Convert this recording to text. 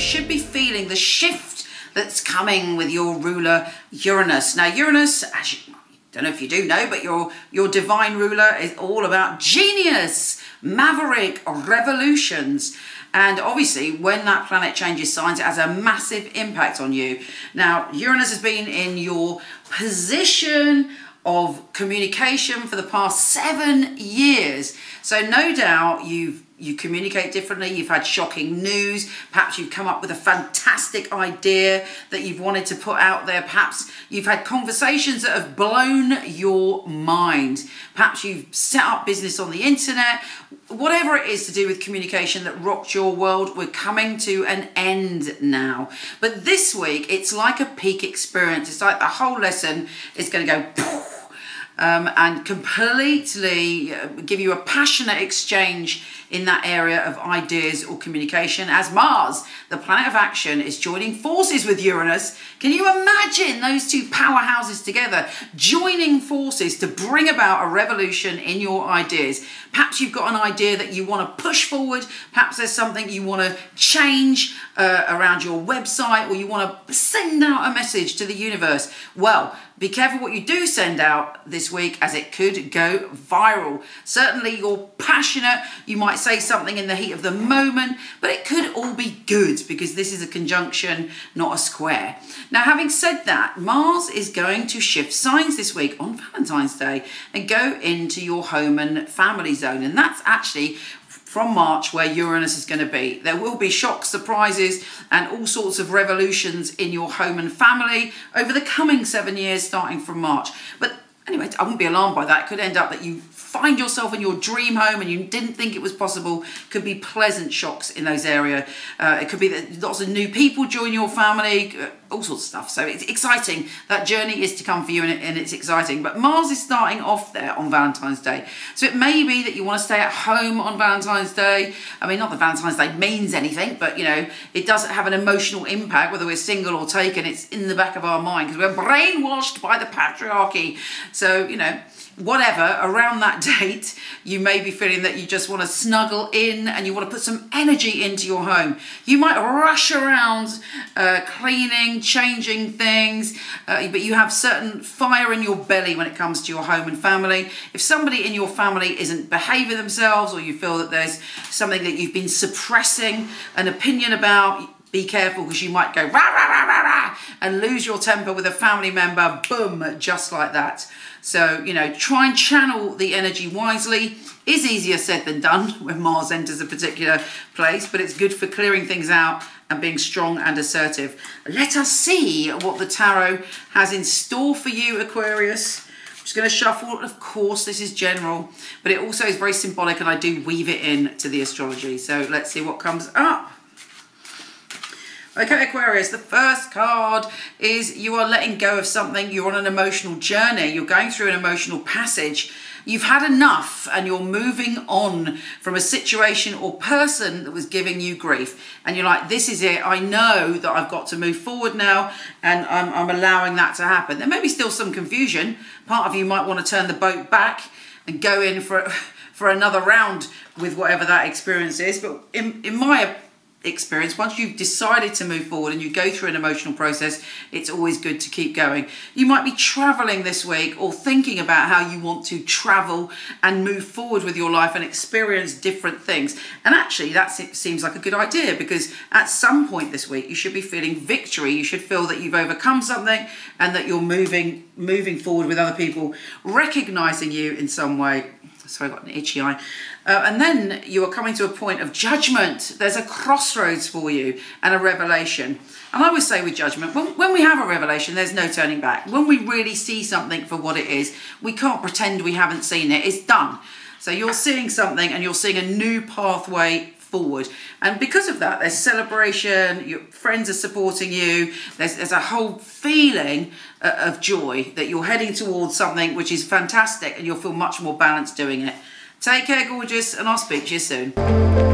should be feeling the shift that's coming with your ruler Uranus. Now Uranus, as you don't know if you do know, but your divine ruler is all about genius, maverick, revolutions. And obviously, when that planet changes signs, it has a massive impact on you. Now, Uranus has been in your position of communication for the past 7 years. So no doubt you communicate differently, you've had shocking news, perhaps you've come up with a fantastic idea that you've wanted to put out there, perhaps you've had conversations that have blown your mind, perhaps you've set up business on the internet, whatever it is to do with communication that rocked your world, we're coming to an end now. But this week, it's like a peak experience. It's like the whole lesson is going to go poof, and completely give you a passionate exchange in that area of ideas or communication, as Mars, the planet of action, is joining forces with Uranus. Can you imagine those two powerhouses together joining forces to bring about a revolution in your ideas? Perhaps you've got an idea that you want to push forward, perhaps there's something you want to change around your website, or you want to send out a message to the universe. Well, be careful what you do send out this week, as it could go viral. Certainly you're passionate, you might say something in the heat of the moment, but it could all be good because this is a conjunction, not a square. Now, having said that, Mars is going to shift signs this week on Valentine's Day and go into your home and family zone. And that's actually from March where Uranus is going to be. There will be shocks, surprises, and all sorts of revolutions in your home and family over the coming 7 years, starting from March. But anyway, I wouldn't be alarmed by that. It could end up that you find yourself in your dream home and you didn't think it was possible. Could be pleasant shocks in those areas. It could be that lots of new people join your family, all sorts of stuff. So it's exciting. That journey is to come for you, and it's exciting. But Mars is starting off there on Valentine's Day. So it may be that you want to stay at home on Valentine's Day. I mean, not that Valentine's Day means anything, but, you know, it does have an emotional impact, whether we're single or taken. It's in the back of our mind because we're brainwashed by the patriarchy. So, you know, whatever, around that date, you may be feeling that you just want to snuggle in and you want to put some energy into your home. You might rush around cleaning, changing things, but you have certain fire in your belly when it comes to your home and family. If somebody in your family isn't behaving themselves, or you feel that there's something that you've been suppressing an opinion about, be careful, because you might go rah, rah, rah, rah, rah, and lose your temper with a family member, boom, just like that. So, you know, try and channel the energy wisely. Is easier said than done when Mars enters a particular place, but it's good for clearing things out and being strong and assertive. Let us see what the tarot has in store for you, Aquarius. I'm just going to shuffle. Of course, this is general, but it also is very symbolic, and I do weave it in to the astrology. So let's see what comes up. Okay, Aquarius, the first card is you are letting go of something. You're on an emotional journey. You're going through an emotional passage. You've had enough and you're moving on from a situation or person that was giving you grief. And you're like, this is it. I know that I've got to move forward now, and I'm allowing that to happen. There may be still some confusion. Part of you might want to turn the boat back and go in for another round with whatever that experience is. But in my experience, once you've decided to move forward and you go through an emotional process, it's always good to keep going. You might be traveling this week, or thinking about how you want to travel and move forward with your life and experience different things. And actually that seems like a good idea, because at some point this week you should be feeling victory. You should feel that you've overcome something and that you're moving forward with other people recognizing you in some way. Sorry, I got an itchy eye. And then you are coming to a point of judgment. There's a crossroads for you and a revelation. And I always say with judgment, when we have a revelation, there's no turning back. When we really see something for what it is, we can't pretend we haven't seen it. It's done. So you're seeing something and you're seeing a new pathway forward. And because of that, there's celebration, your friends are supporting you, there's a whole feeling of joy that you're heading towards something which is fantastic, and you'll feel much more balanced doing it. Take care, gorgeous, and I'll speak to you soon.